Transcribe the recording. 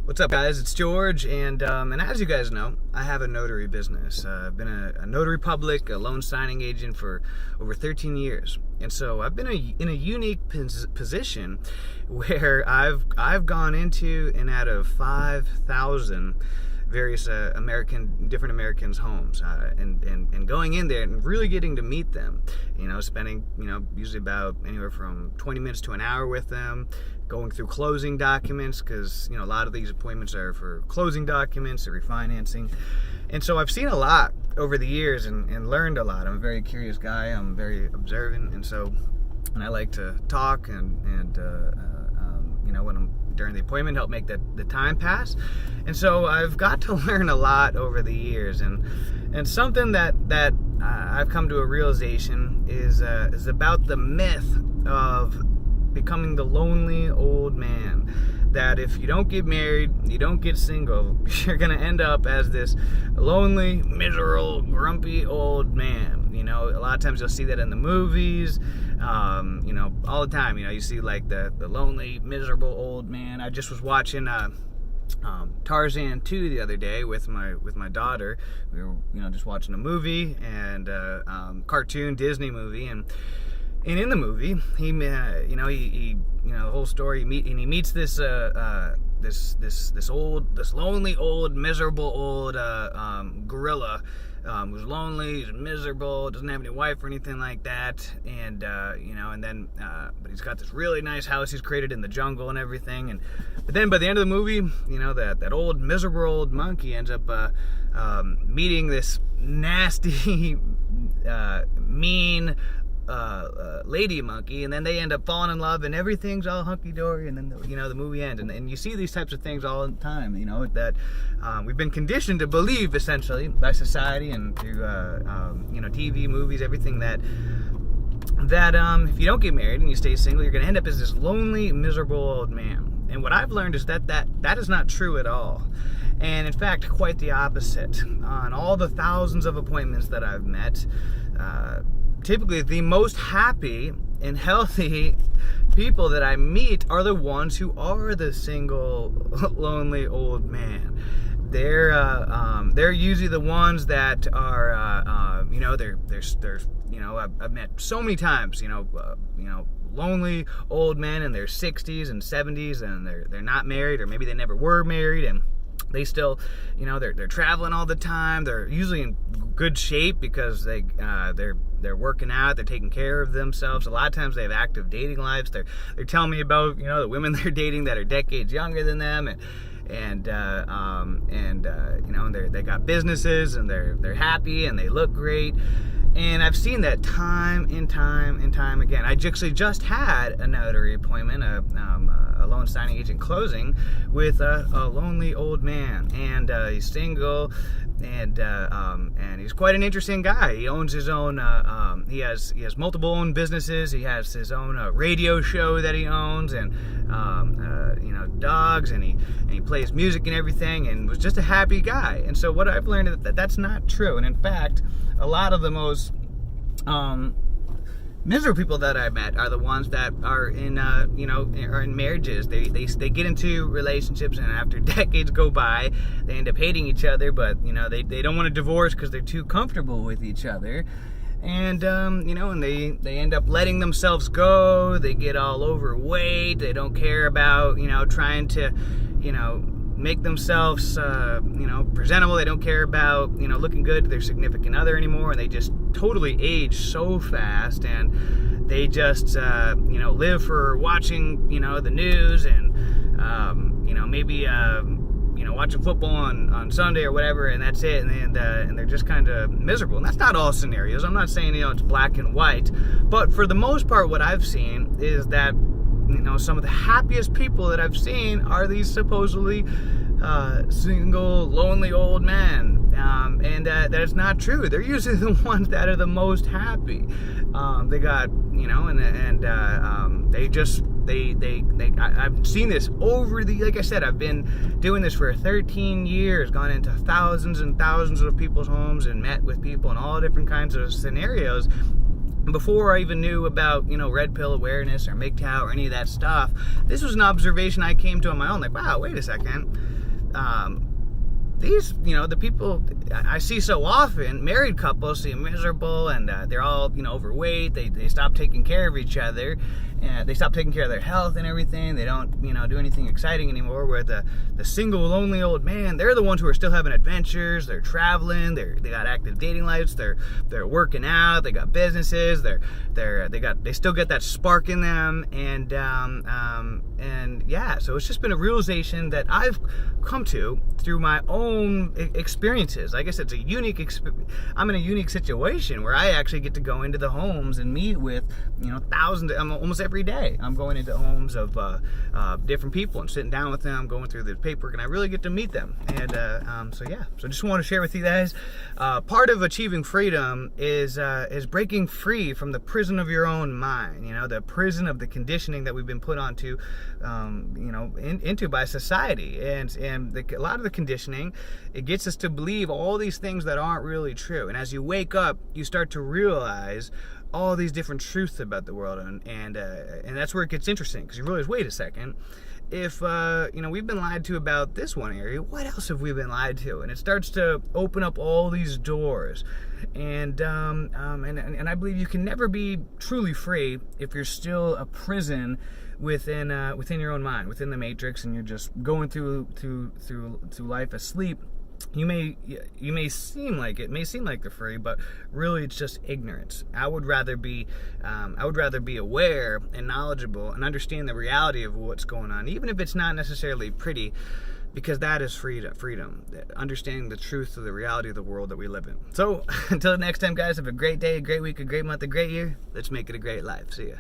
What's up, guys? It's George, and as you guys know, I have a notary business. I've been a notary public, a loan signing agent for over 13 years, and so I've been in a unique position where I've gone into and out of 5,000 various different Americans' homes, and going in there and really getting to meet them. Spending usually about anywhere from 20 minutes to an hour with them, going through closing documents, because a lot of these appointments are for closing documents or refinancing. And so I've seen a lot over the years and learned a lot. I'm a very curious guy. I'm very observant, and I like to talk and when I'm during the appointment, help make the time pass. And so I've got to learn a lot over the years, and something that I've come to a realization is about the myth of becoming the lonely old man. That if you don't get married, you don't get single, you're gonna end up as this lonely, miserable, grumpy old man. A lot of times you'll see that in the movies, all the time. You see like the lonely, miserable old man. I just was watching Tarzan 2 the other day with my daughter. We were just watching a movie and cartoon Disney movie, and in the movie, he the whole story, he meets this lonely old, miserable old gorilla, who's lonely, he's miserable, doesn't have any wife or anything like that, but he's got this really nice house he's created in the jungle and everything, but then by the end of the movie, that old miserable old monkey ends up meeting this nasty, mean lady monkey, and then they end up falling in love, and everything's all hunky-dory, and then the movie ends, and you see these types of things all the time, that we've been conditioned to believe, essentially, by society and through TV, movies, everything, that if you don't get married and you stay single, you're going to end up as this lonely, miserable old man. And what I've learned is that is not true at all. And in fact, quite the opposite. On all the thousands of appointments that I've met, typically the most happy and healthy people that I meet are the ones who are the single, lonely old man. They're usually the ones that are, I've met so many times, lonely old men in their 60s and 70s, and they're not married, or maybe they never were married, and they still, they're traveling all the time. They're usually in good shape because they're working out. They're taking care of themselves. A lot of times they have active dating lives. They're telling me about the women they're dating that are decades younger than them, and they got businesses, and they're happy, and they look great. And I've seen that time and time again. I actually just had a notary appointment, a loan signing agent closing with a lonely old man, and he's single, and he's quite an interesting guy. He owns his own. He has multiple own businesses. He has his own radio show that he owns, and dogs, and he plays music and everything, and was just a happy guy. And so what I've learned is that that's not true. And in fact, a lot of the most miserable people that I met are the ones that are in are in marriages. They get into relationships, and after decades go by, they end up hating each other, but they don't want to divorce because they're too comfortable with each other. And and they end up letting themselves go. They get all overweight. They don't care about trying to make themselves presentable. They don't care about looking good to their significant other anymore, and they just totally age so fast, and they just live for watching the news, and maybe watching football on Sunday or whatever, and that's it, and they're just kind of miserable. And that's not all scenarios. I'm not saying it's black and white, but for the most part, what I've seen is that some of the happiest people that I've seen are these supposedly single, lonely old men, and that is not true. They're usually the ones that are the most happy. They got, I've seen this over like I said, I've been doing this for 13 years, gone into thousands and thousands of people's homes and met with people in all different kinds of scenarios. before I even knew about, red pill awareness or Mgtow or any of that stuff, this was an observation I came to on my own. Like, wow, wait a second. These, the people I see so often, married couples seem miserable, and they're all, overweight. They stop taking care of each other, and they stop taking care of their health and everything. They don't, do anything exciting anymore. Where the single, lonely old man, they're the ones who are still having adventures. They're traveling. They got active dating lives. They're working out. They got businesses. They still get that spark in them, and yeah. So it's just been a realization that I've come to through my own experiences. I guess it's a unique I'm in a unique situation where I actually get to go into the homes and meet with, thousands, almost every day. I'm going into homes of different people and sitting down with them, going through the paperwork, and I really get to meet them. And so just want to share with you guys, part of achieving freedom is breaking free from the prison of your own mind, the prison of the conditioning that we've been put onto, into by society. And a lot of the conditioning, it gets us to believe all these things that aren't really true. And as you wake up, you start to realize all these different truths about the world, and that's where it gets interesting, because you realize, wait a second, if we've been lied to about this one area, what else have we been lied to? And it starts to open up all these doors, and I believe you can never be truly free if you're still a prison within your own mind, within the matrix, and you're just going through life asleep. You may seem like they're free, but really it's just ignorance. I would rather be aware and knowledgeable and understand the reality of what's going on, even if it's not necessarily pretty, because that is freedom. Understanding the truth of the reality of the world that we live in. So until next time, guys, have a great day, a great week, a great month, a great year. Let's make it a great life. See ya.